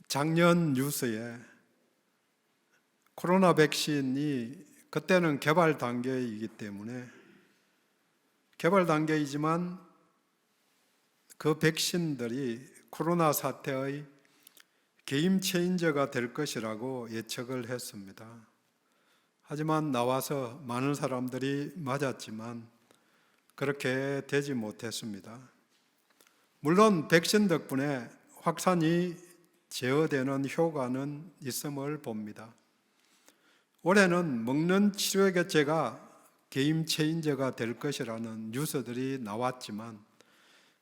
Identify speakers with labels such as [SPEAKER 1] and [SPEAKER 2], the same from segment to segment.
[SPEAKER 1] 작년 뉴스에 코로나 백신이 그때는 개발 단계이기 때문에 개발 단계이지만 그 백신들이 코로나 사태의 게임 체인저가 될 것이라고 예측을 했습니다. 하지만 나와서 많은 사람들이 맞았지만 그렇게 되지 못했습니다. 물론 백신 덕분에 확산이 제어되는 효과는 있음을 봅니다. 올해는 먹는 치료제가 게임 체인저가 될 것이라는 뉴스들이 나왔지만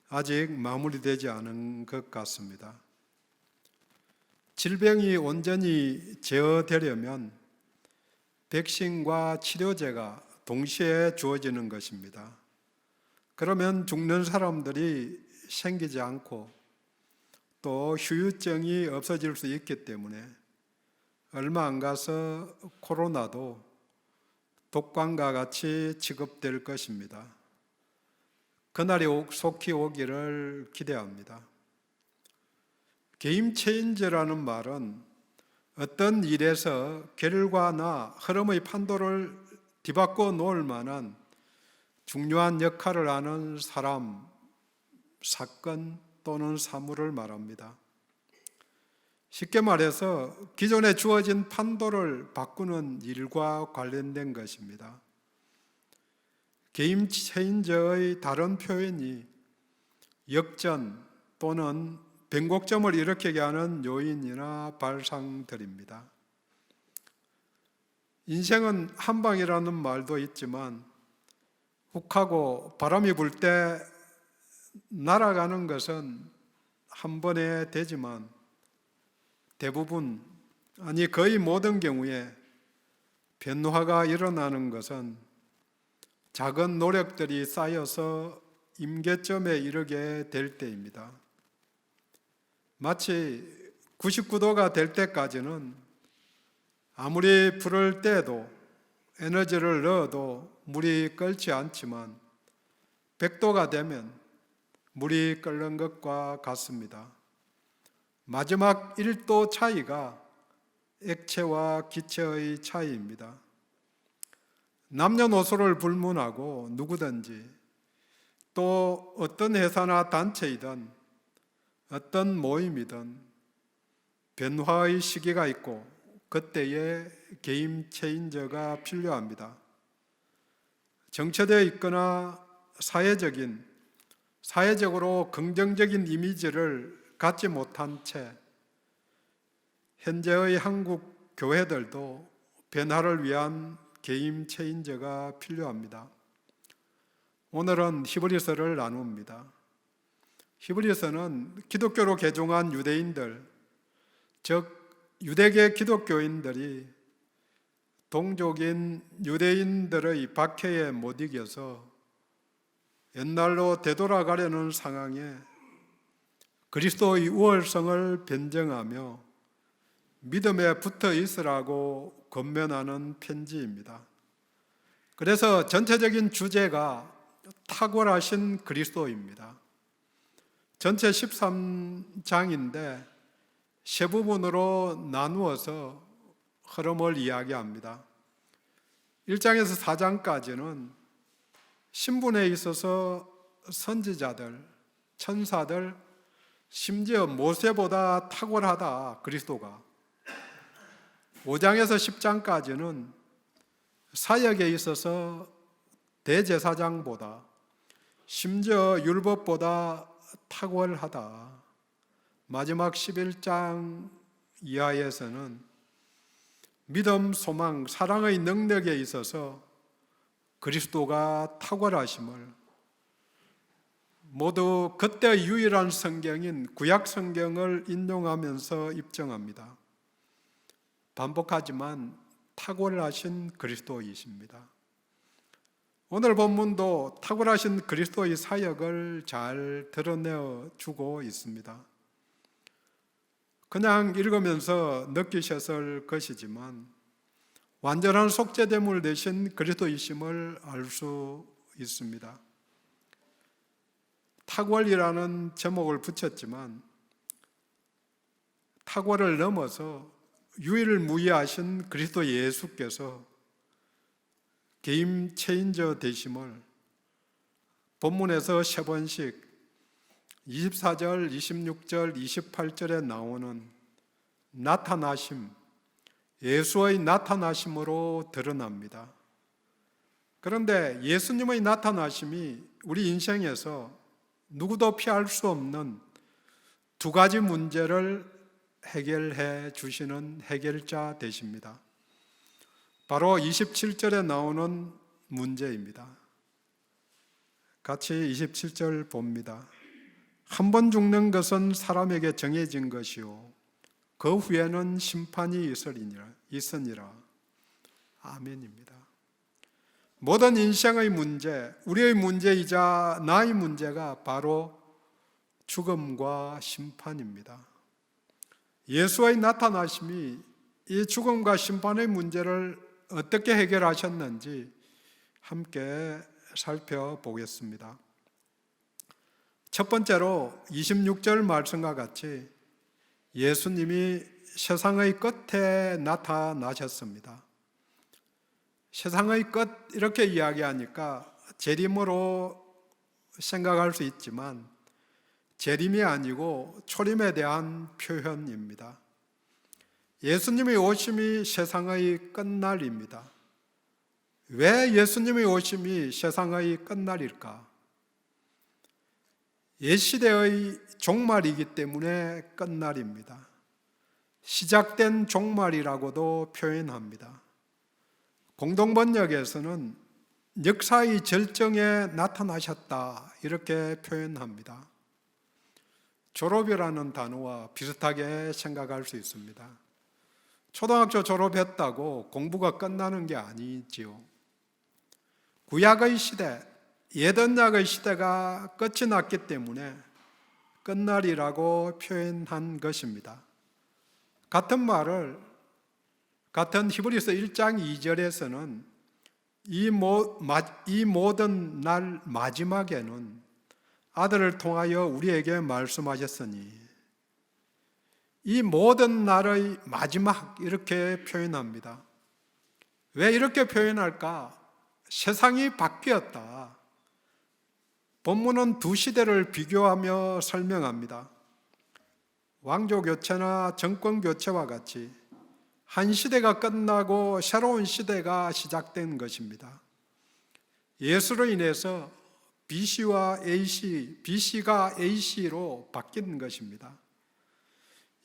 [SPEAKER 1] 아직 마무리되지 않은 것 같습니다. 질병이 온전히 제어되려면 백신과 치료제가 동시에 주어지는 것입니다. 그러면 죽는 사람들이 생기지 않고 또 후유증이 없어질 수 있기 때문에 얼마 안 가서 코로나도 독감과 같이 취급될 것입니다. 그날이 속히 오기를 기대합니다. 게임 체인저라는 말은 어떤 일에서 결과나 흐름의 판도를 뒤바꿔 놓을 만한 중요한 역할을 하는 사람, 사건 또는 사물을 말합니다. 쉽게 말해서 기존에 주어진 판도를 바꾸는 일과 관련된 것입니다. 게임 체인저의 다른 표현이 역전 또는 변곡점을 일으키게 하는 요인이나 발상들입니다. 인생은 한방이라는 말도 있지만 욱하고 바람이 불 때 날아가는 것은 한 번에 되지만 대부분, 아니 거의 모든 경우에 변화가 일어나는 것은 작은 노력들이 쌓여서 임계점에 이르게 될 때입니다. 마치 99도가 될 때까지는 아무리 불을 떼도 에너지를 넣어도 물이 끓지 않지만 100도가 되면 물이 끓는 것과 같습니다. 마지막 1도 차이가 액체와 기체의 차이입니다. 남녀노소를 불문하고 누구든지 또 어떤 회사나 단체이든 어떤 모임이든 변화의 시기가 있고 그때에 게임 체인저가 필요합니다. 정체되어 있거나 사회적으로 긍정적인 이미지를 갖지 못한 채 현재의 한국 교회들도 변화를 위한 게임 체인저가 필요합니다. 오늘은 히브리서를 나눕니다. 히브리서는 기독교로 개종한 유대인들, 즉 유대계 기독교인들이 동족인 유대인들의 박해에 못 이겨서 옛날로 되돌아가려는 상황에 그리스도의 우월성을 변증하며 믿음에 붙어 있으라고 권면하는 편지입니다. 그래서 전체적인 주제가 탁월하신 그리스도입니다. 전체 13장인데 세 부분으로 나누어서 흐름을 이야기합니다. 1장에서 4장까지는 신분에 있어서 선지자들, 천사들, 심지어 모세보다 탁월하다 그리스도가. 5장에서 10장까지는 사역에 있어서 대제사장보다 심지어 율법보다 탁월하다. 마지막 11장 이하에서는 믿음, 소망, 사랑의 능력에 있어서 그리스도가 탁월하심을 모두 그때 유일한 성경인 구약 성경을 인용하면서 입증합니다. 반복하지만 탁월하신 그리스도이십니다. 오늘 본문도 탁월하신 그리스도의 사역을 잘 드러내어 주고 있습니다. 그냥 읽으면서 느끼셨을 것이지만 완전한 속죄됨을 내신 그리스도이심을 알 수 있습니다. 탁월이라는 제목을 붙였지만 학원을 넘어서 유일무이하신 그리스도 예수께서 게임 체인저 되심을 본문에서 세 번씩 24절, 26절, 28절에 나오는 나타나심, 예수의 나타나심으로 드러납니다. 그런데 예수님의 나타나심이 우리 인생에서 누구도 피할 수 없는 두 가지 문제를 해결해 주시는 해결자 되십니다. 바로 27절에 나오는 문제입니다. 같이 27절 봅니다. 한 번 죽는 것은 사람에게 정해진 것이요 그 후에는 심판이 있으니라. 아멘입니다. 모든 인생의 문제, 우리의 문제이자 나의 문제가 바로 죽음과 심판입니다. 예수의 나타나심이 이 죽음과 심판의 문제를 어떻게 해결하셨는지 함께 살펴보겠습니다. 첫 번째로 26절 말씀과 같이 예수님이 세상의 끝에 나타나셨습니다. 세상의 끝 이렇게 이야기하니까 재림으로 생각할 수 있지만 재림이 아니고 초림에 대한 표현입니다. 예수님의 오심이 세상의 끝날입니다. 왜 예수님의 오심이 세상의 끝날일까? 옛시대의 종말이기 때문에 끝날입니다. 시작된 종말이라고도 표현합니다. 공동번역에서는 역사의 절정에 나타나셨다 이렇게 표현합니다. 졸업이라는 단어와 비슷하게 생각할 수 있습니다. 초등학교 졸업했다고 공부가 끝나는 게 아니지요. 구약의 시대, 예언약의 시대가 끝이 났기 때문에 끝날이라고 표현한 것입니다. 같은 말을 같은 히브리서 1장 2절에서는 이 모든 날 마지막에는 아들을 통하여 우리에게 말씀하셨으니 이 모든 날의 마지막 이렇게 표현합니다. 왜 이렇게 표현할까? 세상이 바뀌었다. 본문은 두 시대를 비교하며 설명합니다. 왕조 교체나 정권 교체와 같이 한 시대가 끝나고 새로운 시대가 시작된 것입니다. 예수로 인해서 BC와 AC, BC가 AC로 바뀐 것입니다.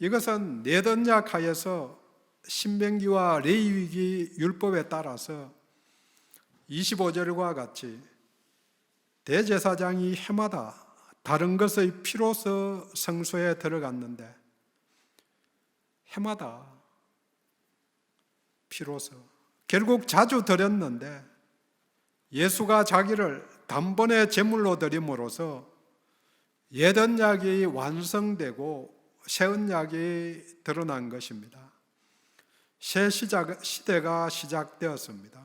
[SPEAKER 1] 이것은 내던약 하에서 신명기와 레위기 율법에 따라서 25절과 같이 대제사장이 해마다 다른 것의 피로서 성소에 들어갔는데 해마다 피로서 결국 자주 드렸는데 예수가 자기를 단번에 제물로 드림으로써 옛 언약이 완성되고 새 언약이 드러난 것입니다. 새 시대가 시작되었습니다.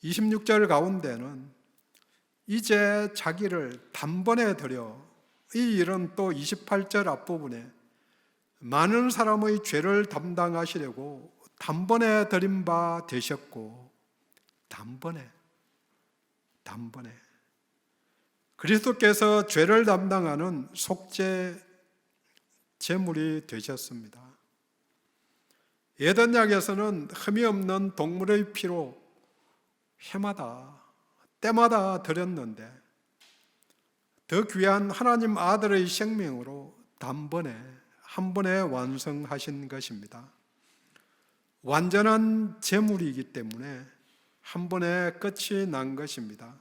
[SPEAKER 1] 26절 가운데는 이제 자기를 단번에 드려, 이 일은 또 28절 앞부분에 많은 사람의 죄를 담당하시려고 단번에 드린 바 되셨고, 단번에 그리스도께서 죄를 담당하는 속죄 제물이 되셨습니다. 옛 언약에서는 흠이 없는 동물의 피로 해마다 때마다 드렸는데 더 귀한 하나님 아들의 생명으로 단번에 한 번에 완성하신 것입니다. 완전한 제물이기 때문에 한 번에 끝이 난 것입니다.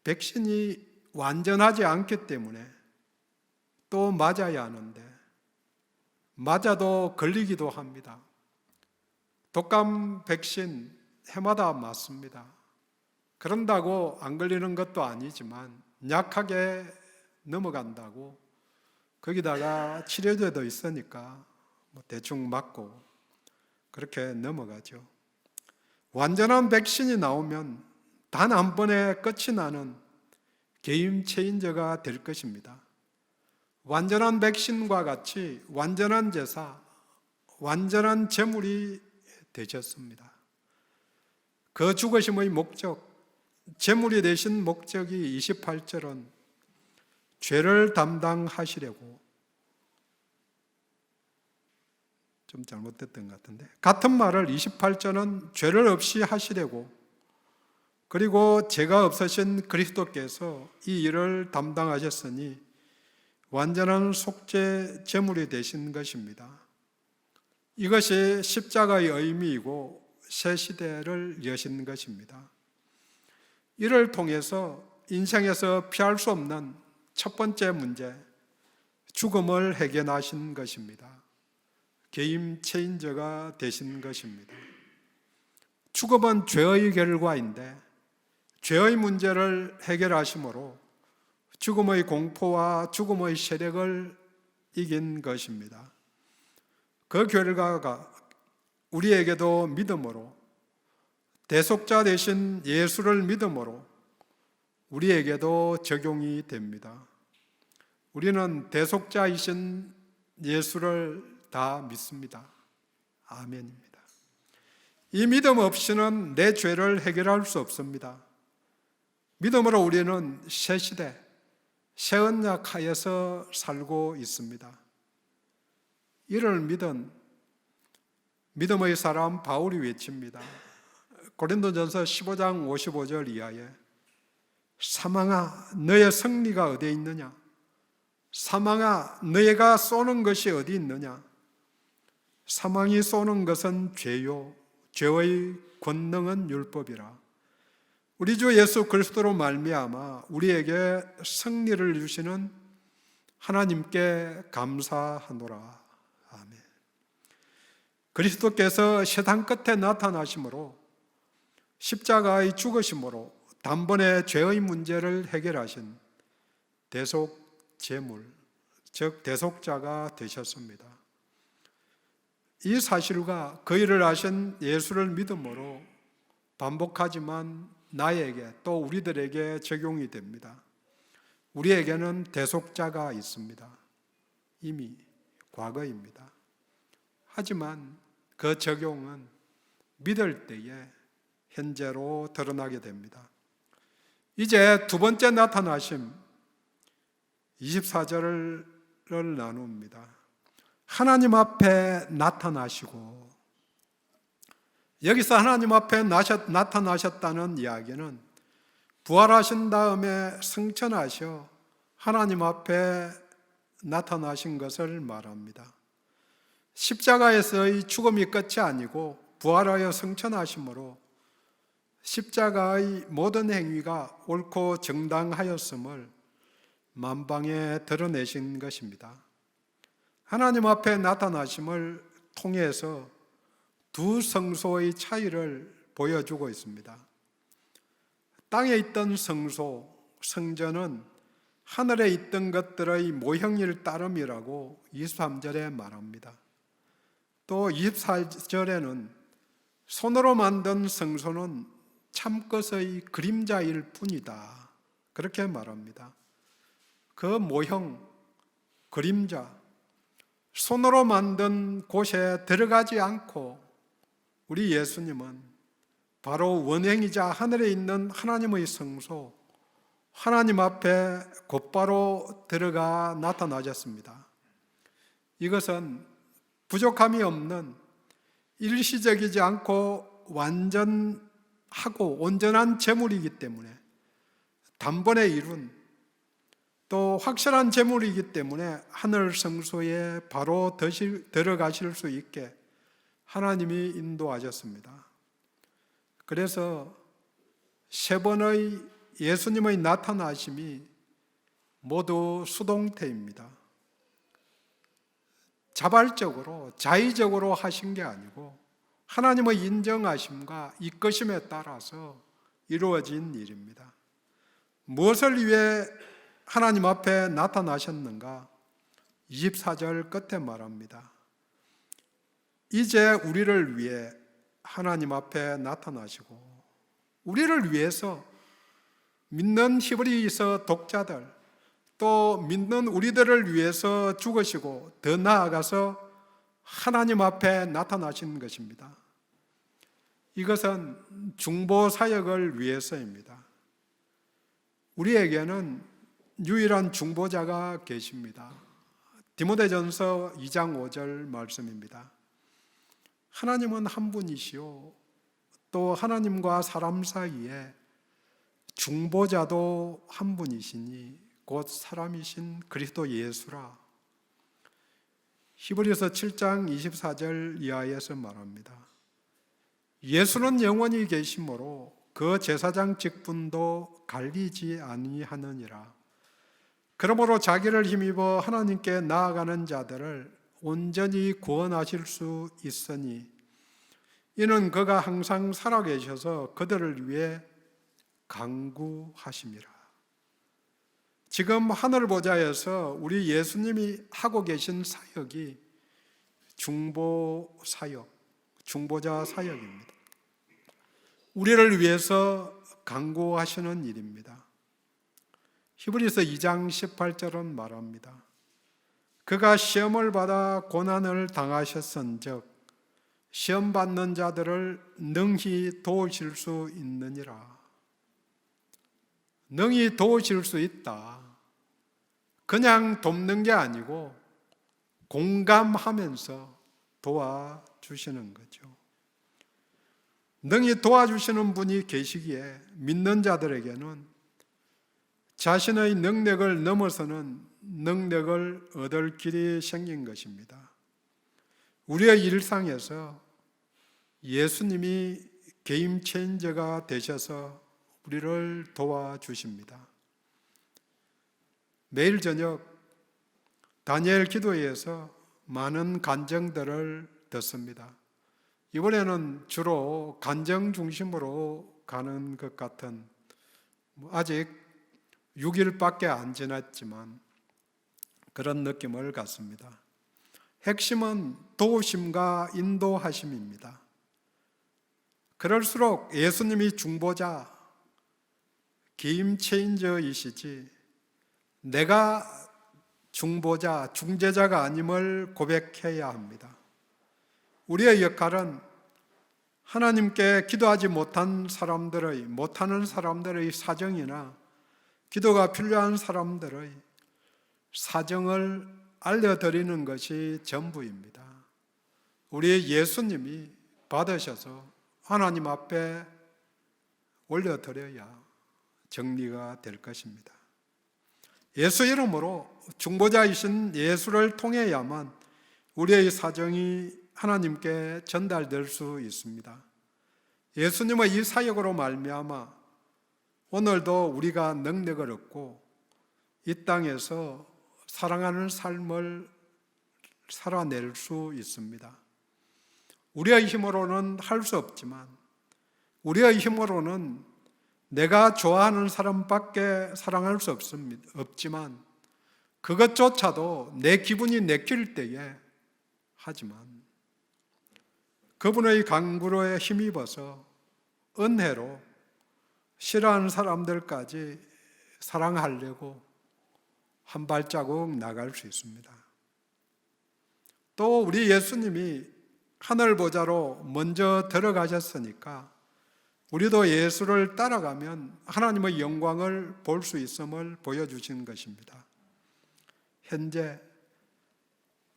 [SPEAKER 1] 백신이 완전하지 않기 때문에 또 맞아야 하는데 맞아도 걸리기도 합니다. 독감 백신 해마다 맞습니다. 그런다고 안 걸리는 것도 아니지만 약하게 넘어간다고 거기다가 치료제도 있으니까 대충 맞고 그렇게 넘어가죠. 완전한 백신이 나오면 단 한 번에 끝이 나는 게임 체인저가 될 것입니다. 완전한 백신과 같이 완전한 제사, 완전한 제물이 되셨습니다. 그 죽으심의 목적, 제물이 되신 목적이 28절은 죄를 담당하시려고, 좀 잘못됐던 것 같은데, 같은 말을 28절은 죄를 없이 하시려고, 그리고 죄가 없으신 그리스도께서 이 일을 담당하셨으니 완전한 속죄 제물이 되신 것입니다. 이것이 십자가의 의미이고 새 시대를 여신 것입니다. 이를 통해서 인생에서 피할 수 없는 첫 번째 문제, 죽음을 해결하신 것입니다. 게임 체인저가 되신 것입니다. 죽음은 죄의 결과인데 죄의 문제를 해결하심으로 죽음의 공포와 죽음의 세력을 이긴 것입니다. 그 결과가 우리에게도 믿음으로, 대속자 되신 예수를 믿음으로 우리에게도 적용이 됩니다. 우리는 대속자이신 예수를 다 믿습니다. 아멘입니다. 이 믿음 없이는 내 죄를 해결할 수 없습니다. 믿음으로 우리는 새 시대, 새 언약 하에서 살고 있습니다. 이를 믿은 믿음의 사람 바울이 외칩니다. 고린도전서 15장 55절 이하에 사망아 너의 승리가 어디에 있느냐? 사망아 너희가 쏘는 것이 어디 있느냐? 사망이 쏘는 것은 죄요 죄의 권능은 율법이라. 우리 주 예수 그리스도로 말미암아 우리에게 승리를 주시는 하나님께 감사하노라. 아멘. 그리스도께서 세상 끝에 나타나심으로 십자가의 죽으심으로 단번에 죄의 문제를 해결하신 대속 제물, 즉 대속자가 되셨습니다. 이 사실과 그 일을 하신 예수를 믿음으로 반복하지만 나에게 또 우리들에게 적용이 됩니다. 우리에게는 대속자가 있습니다. 이미 과거입니다. 하지만 그 적용은 믿을 때에 현재로 드러나게 됩니다. 이제 두 번째 나타나심 24절을 나눕니다. 하나님 앞에 나타나시고, 여기서 하나님 앞에 나타나셨다는 이야기는 부활하신 다음에 승천하셔 하나님 앞에 나타나신 것을 말합니다. 십자가에서의 죽음이 끝이 아니고 부활하여 승천하심으로 십자가의 모든 행위가 옳고 정당하였음을 만방에 드러내신 것입니다. 하나님 앞에 나타나심을 통해서 두 성소의 차이를 보여주고 있습니다. 땅에 있던 성소, 성전은 하늘에 있던 것들의 모형일 따름이라고 23절에 말합니다. 또 24절에는 손으로 만든 성소는 참것의 그림자일 뿐이다, 그렇게 말합니다. 그 모형, 그림자, 손으로 만든 곳에 들어가지 않고 우리 예수님은 바로 원행이자 하늘에 있는 하나님의 성소, 하나님 앞에 곧바로 들어가 나타나셨습니다. 이것은 부족함이 없는, 일시적이지 않고 완전하고 온전한 제물이기 때문에, 단번에 이룬 또 확실한 제물이기 때문에 하늘 성소에 바로 들어가실 수 있게 하나님이 인도하셨습니다. 그래서 세 번의 예수님의 나타나심이 모두 수동태입니다. 자발적으로, 자의적으로 하신 게 아니고 하나님의 인정하심과 이끄심에 따라서 이루어진 일입니다. 무엇을 위해 하나님 앞에 나타나셨는가? 24절 끝에 말합니다. 이제 우리를 위해 하나님 앞에 나타나시고, 우리를 위해서 믿는 히브리서 독자들, 또 믿는 우리들을 위해서 죽으시고 더 나아가서 하나님 앞에 나타나신 것입니다. 이것은 중보 사역을 위해서입니다. 우리에게는 유일한 중보자가 계십니다. 디모데전서 2장 5절 말씀입니다. 하나님은 한 분이시요 또 하나님과 사람 사이에 중보자도 한 분이시니 곧 사람이신 그리스도 예수라. 히브리서 7장 24절 이하에서 말합니다. 예수는 영원히 계시므로 그 제사장 직분도 갈리지 아니하느니라. 그러므로 자기를 힘입어 하나님께 나아가는 자들을 온전히 구원하실 수 있으니 이는 그가 항상 살아계셔서 그들을 위해 간구하심이라. 지금 하늘보좌에서 우리 예수님이 하고 계신 사역이 중보 사역, 중보자 사역입니다. 우리를 위해서 간구하시는 일입니다. 히브리서 2장 18절은 말합니다. 그가 시험을 받아 고난을 당하셨은즉 시험 받는 자들을 능히 도우실 수 있느니라. 능히 도우실 수 있다. 그냥 돕는 게 아니고 공감하면서 도와주시는 거죠. 능히 도와주시는 분이 계시기에 믿는 자들에게는 자신의 능력을 넘어서는 능력을 얻을 길이 생긴 것입니다. 우리의 일상에서 예수님이 게임 체인저가 되셔서 우리를 도와주십니다. 매일 저녁 다니엘 기도회에서 많은 간증들을 듣습니다. 이번에는 주로 간증 중심으로 가는 것 같은, 아직 6일밖에 안 지났지만 그런 느낌을 갖습니다. 핵심은 도우심과 인도하심입니다. 그럴수록 예수님이 중보자, 게임 체인저이시지 내가 중보자, 중재자가 아님을 고백해야 합니다. 우리의 역할은 하나님께 기도하지 못하는 사람들의 사정이나 기도가 필요한 사람들의 사정을 알려드리는 것이 전부입니다. 우리 예수님이 받으셔서 하나님 앞에 올려드려야 정리가 될 것입니다. 예수 이름으로 중보자이신 예수를 통해야만 우리의 사정이 하나님께 전달될 수 있습니다. 예수님의 이 사역으로 말미암아 오늘도 우리가 능력을 얻고 이 땅에서 사랑하는 삶을 살아낼 수 있습니다. 우리의 힘으로는 할 수 없지만, 우리의 힘으로는 내가 좋아하는 사람밖에 사랑할 수 없지만 그것조차도 내 기분이 내킬 때에 하지만 그분의 강구로에 힘입어서 은혜로 싫어하는 사람들까지 사랑하려고 한 발자국 나갈 수 있습니다. 또 우리 예수님이 하늘 보좌로 먼저 들어가셨으니까 우리도 예수를 따라가면 하나님의 영광을 볼 수 있음을 보여주신 것입니다. 현재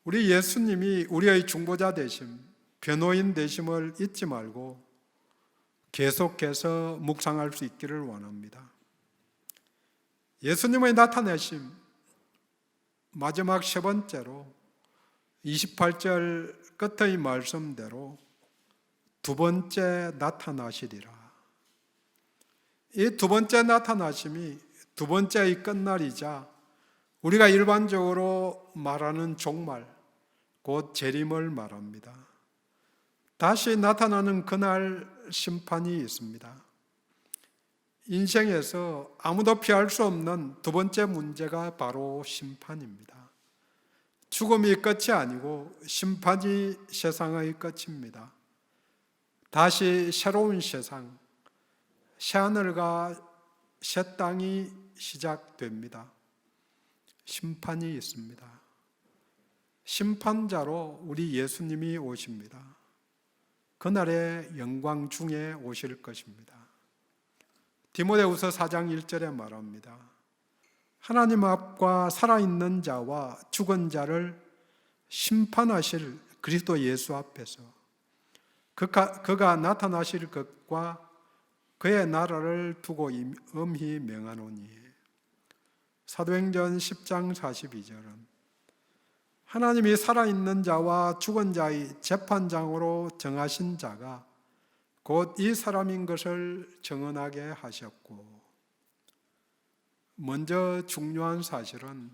[SPEAKER 1] 우리 예수님이 우리의 중보자 되심, 변호인 되심을 잊지 말고 계속해서 묵상할 수 있기를 원합니다. 예수님의 나타내심, 마지막 세 번째로 28절 끝의 말씀대로 두 번째 나타나시리라. 이 두 번째 나타나심이 두 번째의 끝날이자 우리가 일반적으로 말하는 종말, 곧 재림을 말합니다. 다시 나타나는 그날 심판이 있습니다. 인생에서 아무도 피할 수 없는 두 번째 문제가 바로 심판입니다. 죽음이 끝이 아니고 심판이 세상의 끝입니다. 다시 새로운 세상, 새하늘과 새 땅이 시작됩니다. 심판이 있습니다. 심판자로 우리 예수님이 오십니다. 그날의 영광 중에 오실 것입니다. 디모데후서 4장 1절에 말합니다. 하나님 앞과 살아있는 자와 죽은 자를 심판하실 그리스도 예수 앞에서 그가 나타나실 것과 그의 나라를 두고 엄히 명하노니. 사도행전 10장 42절은 하나님이 살아있는 자와 죽은 자의 재판장으로 정하신 자가 곧 이 사람인 것을 정언하게 하셨고, 먼저 중요한 사실은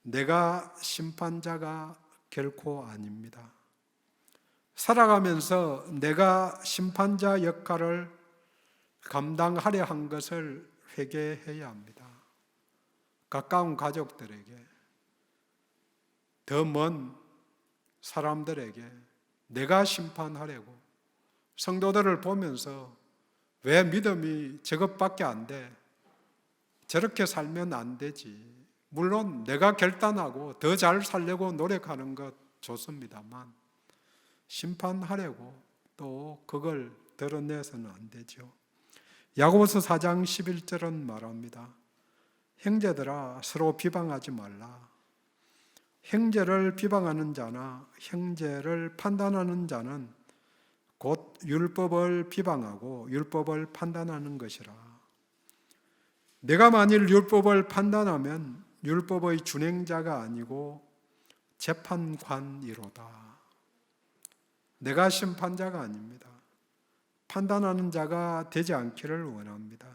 [SPEAKER 1] 내가 심판자가 결코 아닙니다. 살아가면서 내가 심판자 역할을 감당하려 한 것을 회개해야 합니다. 가까운 가족들에게, 더 먼 사람들에게 내가 심판하려고, 성도들을 보면서 왜 믿음이 저것밖에 안 돼? 저렇게 살면 안 되지. 물론 내가 결단하고 더 잘 살려고 노력하는 것 좋습니다만 심판하려고 또 그걸 드러내서는 안 되죠. 야고보서 4장 11절은 말합니다. 형제들아 서로 비방하지 말라. 형제를 비방하는 자나 형제를 판단하는 자는 곧 율법을 비방하고 율법을 판단하는 것이라. 내가 만일 율법을 판단하면 율법의 준행자가 아니고 재판관이로다. 내가 심판자가 아닙니다. 판단하는 자가 되지 않기를 원합니다.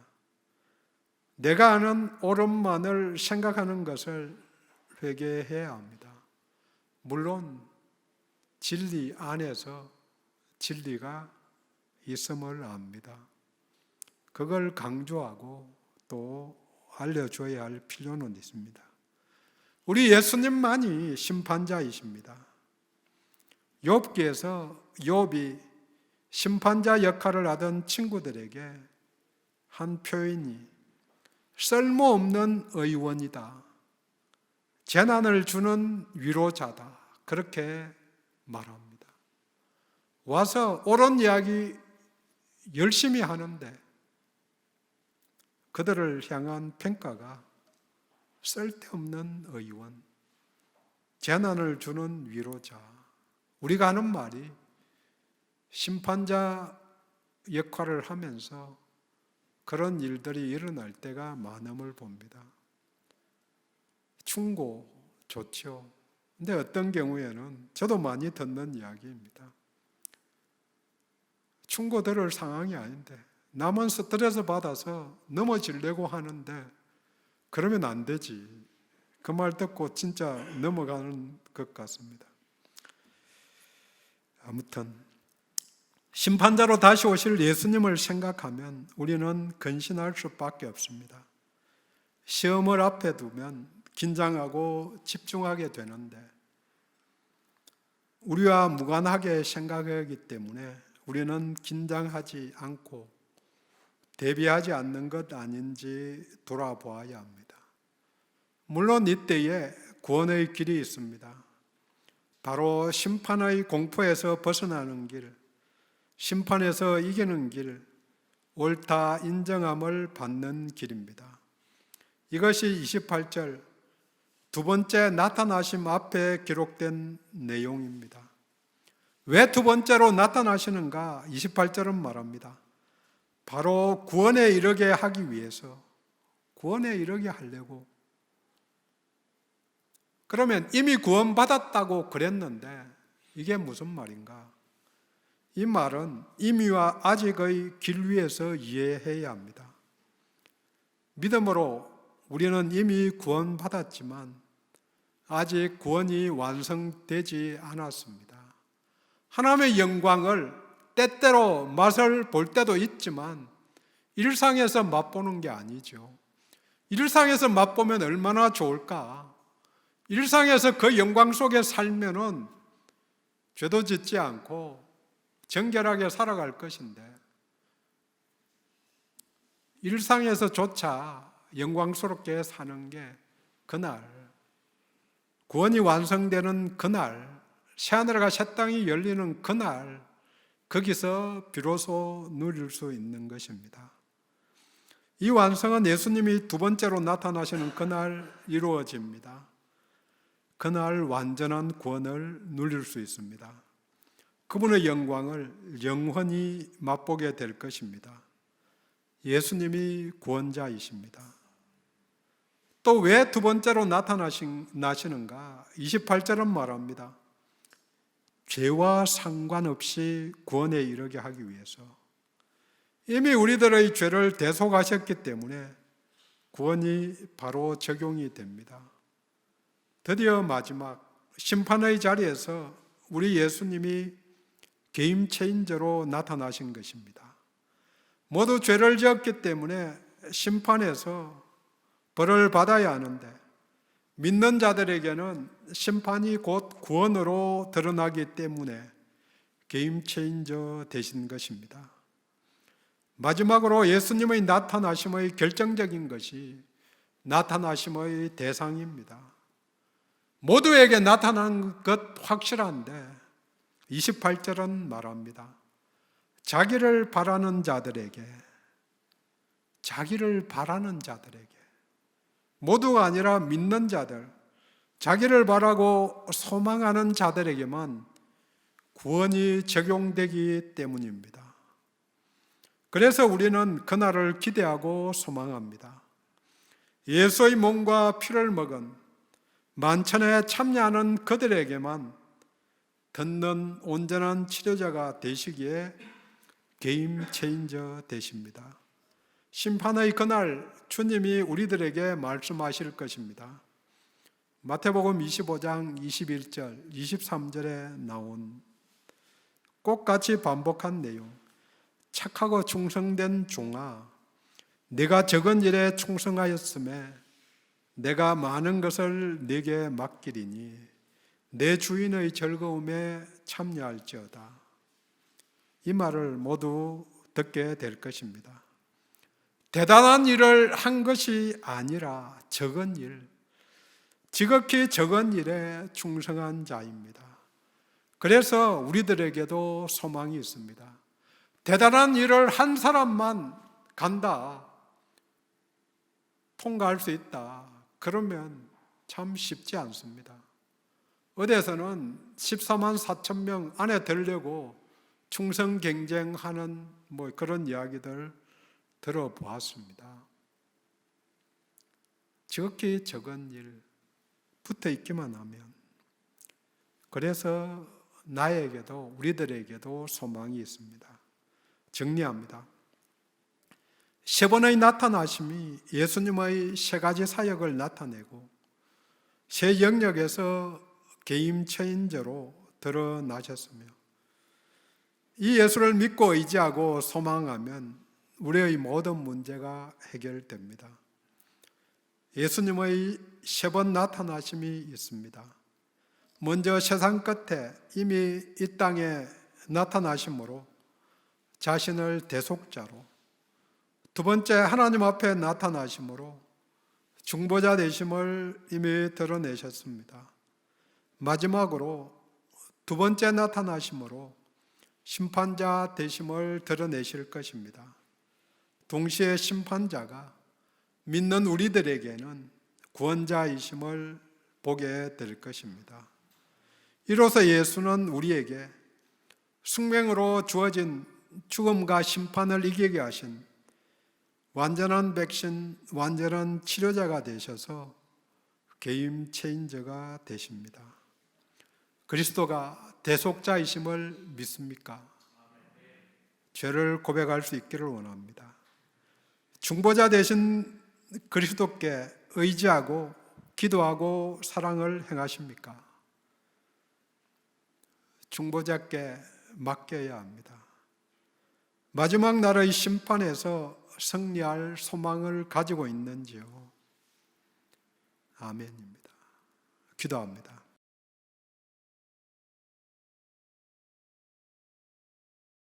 [SPEAKER 1] 내가 아는 옳음만을 생각하는 것을 회개해야 합니다. 물론 진리 안에서 진리가 있음을 압니다. 그걸 강조하고 또 알려줘야 할 필요는 있습니다. 우리 예수님만이 심판자이십니다. 욥기에서 욥이 심판자 역할을 하던 친구들에게 한 표현이 쓸모없는 의원이다, 재난을 주는 위로자다, 그렇게 말합니다. 와서 옳은 이야기 열심히 하는데 그들을 향한 평가가 쓸데없는 의원, 재난을 주는 위로자. 우리가 하는 말이 심판자 역할을 하면서 그런 일들이 일어날 때가 많음을 봅니다. 충고 좋죠. 근데 어떤 경우에는 저도 많이 듣는 이야기입니다. 충고 들을 상황이 아닌데 남은 스트레스 받아서 넘어지려고 하는데 그러면 안 되지. 그 말 듣고 진짜 넘어가는 것 같습니다. 아무튼 심판자로 다시 오실 예수님을 생각하면 우리는 근신할 수밖에 없습니다. 시험을 앞에 두면 긴장하고 집중하게 되는데 우리와 무관하게 생각하기 때문에 우리는 긴장하지 않고 대비하지 않는 것 아닌지 돌아보아야 합니다. 물론 이때에 구원의 길이 있습니다. 바로 심판의 공포에서 벗어나는 길, 심판에서 이기는 길, 옳다 인정함을 받는 길입니다. 이것이 28절 두 번째 나타나심 앞에 기록된 내용입니다. 왜 두 번째로 나타나시는가? 28절은 말합니다. 바로 구원에 이르게 하기 위해서, 구원에 이르게 하려고. 그러면 이미 구원받았다고 그랬는데 이게 무슨 말인가? 이 말은 이미와 아직의 길 위에서 이해해야 합니다. 믿음으로 우리는 이미 구원받았지만 아직 구원이 완성되지 않았습니다. 하나님의 영광을 때때로 맛을 볼 때도 있지만 일상에서 맛보는 게 아니죠. 일상에서 맛보면 얼마나 좋을까? 일상에서 그 영광 속에 살면은 죄도 짓지 않고 정결하게 살아갈 것인데 일상에서조차 영광스럽게 사는 게 그날, 구원이 완성되는 그날, 새하늘과 새 땅이 열리는 그날, 거기서 비로소 누릴 수 있는 것입니다. 이 완성은 예수님이 두 번째로 나타나시는 그날 이루어집니다. 그날 완전한 구원을 누릴 수 있습니다. 그분의 영광을 영원히 맛보게 될 것입니다. 예수님이 구원자이십니다. 또 왜 두 번째로 나타나시는가? 28절은 말합니다. 죄와 상관없이 구원에 이르게 하기 위해서. 이미 우리들의 죄를 대속하셨기 때문에 구원이 바로 적용이 됩니다. 드디어 마지막 심판의 자리에서 우리 예수님이 게임 체인저로 나타나신 것입니다. 모두 죄를 지었기 때문에 심판에서 벌을 받아야 하는데, 믿는 자들에게는 심판이 곧 구원으로 드러나기 때문에 게임 체인저 되신 것입니다. 마지막으로 예수님의 나타나심의 결정적인 것이 나타나심의 대상입니다. 모두에게 나타난 것 확실한데 28절은 말합니다. 자기를 바라는 자들에게, 자기를 바라는 자들에게, 모두가 아니라 믿는 자들, 자기를 바라고 소망하는 자들에게만 구원이 적용되기 때문입니다. 그래서 우리는 그날을 기대하고 소망합니다. 예수의 몸과 피를 먹은 만천에 참여하는 그들에게만 듣는 온전한 치료자가 되시기에 게임 체인저 되십니다. 심판의 그날 주님이 우리들에게 말씀하실 것입니다. 마태복음 25장 21절, 23절에 나온 똑같이 반복한 내용. 착하고 충성된 종아, 네가 적은 일에 충성하였음에 내가 많은 것을 네게 맡기리니 내 주인의 즐거움에 참여할지어다. 이 말을 모두 듣게 될 것입니다. 대단한 일을 한 것이 아니라 적은 일, 지극히 적은 일에 충성한 자입니다. 그래서 우리들에게도 소망이 있습니다. 대단한 일을 한 사람만 간다, 통과할 수 있다. 그러면 참 쉽지 않습니다. 어디에서는 14만 4천 명 안에 들려고 충성 경쟁하는 그런 이야기들 들어보았습니다. 지극히 적은 일 붙어 있기만 하면. 그래서 나에게도 우리들에게도 소망이 있습니다. 정리합니다. 세 번의 나타나심이 예수님의 세 가지 사역을 나타내고 세 영역에서 게임 체인저로 드러나셨으며, 이 예수를 믿고 의지하고 소망하면 우리의 모든 문제가 해결됩니다. 예수님의 세 번 나타나심이 있습니다. 먼저 세상 끝에 이미 이 땅에 나타나심으로 자신을 대속자로, 두 번째 하나님 앞에 나타나심으로 중보자 되심을 이미 드러내셨습니다. 마지막으로 두 번째 나타나심으로 심판자 되심을 드러내실 것입니다. 동시에 심판자가 믿는 우리들에게는 구원자이심을 보게 될 것입니다. 이로써 예수는 우리에게 숙명으로 주어진 죽음과 심판을 이기게 하신 완전한 백신, 완전한 치료자가 되셔서 게임 체인저가 되십니다. 그리스도가 대속자이심을 믿습니까? 죄를 고백할 수 있기를 원합니다. 중보자 되신 그리스도께 의지하고 기도하고 사랑을 행하십니까? 중보자께 맡겨야 합니다. 마지막 날의 심판에서 승리할 소망을 가지고 있는지요? 아멘입니다. 기도합니다.